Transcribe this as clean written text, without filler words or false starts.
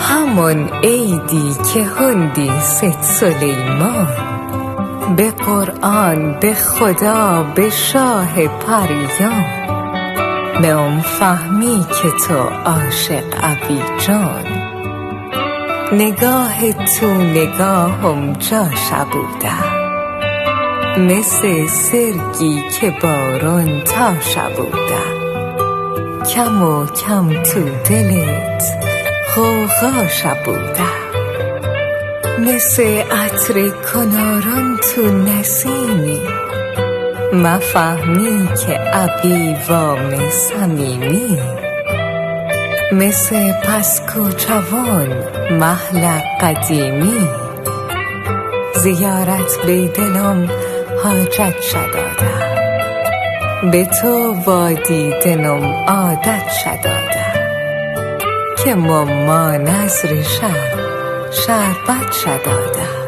همون عیدی که هندی ست سلیمان، به قرآن، به خدا، به شاه پریان، نام فهمی که تو عاشق ابی جان. نگاه تو نگاهم جا شبوده، مثل سرگی که بارون تا شبوده. کم و کم تو دلت غوغا شبوده، مثل عطر کناران تو نسیمی. مفهمی که ابی وام صمیمی، مثل پسکو جوان محل قدیمی. زیارت به دلم حاجت شداده، به تو وادی دلم عادت شداده. که ماما نظر شربت شداده.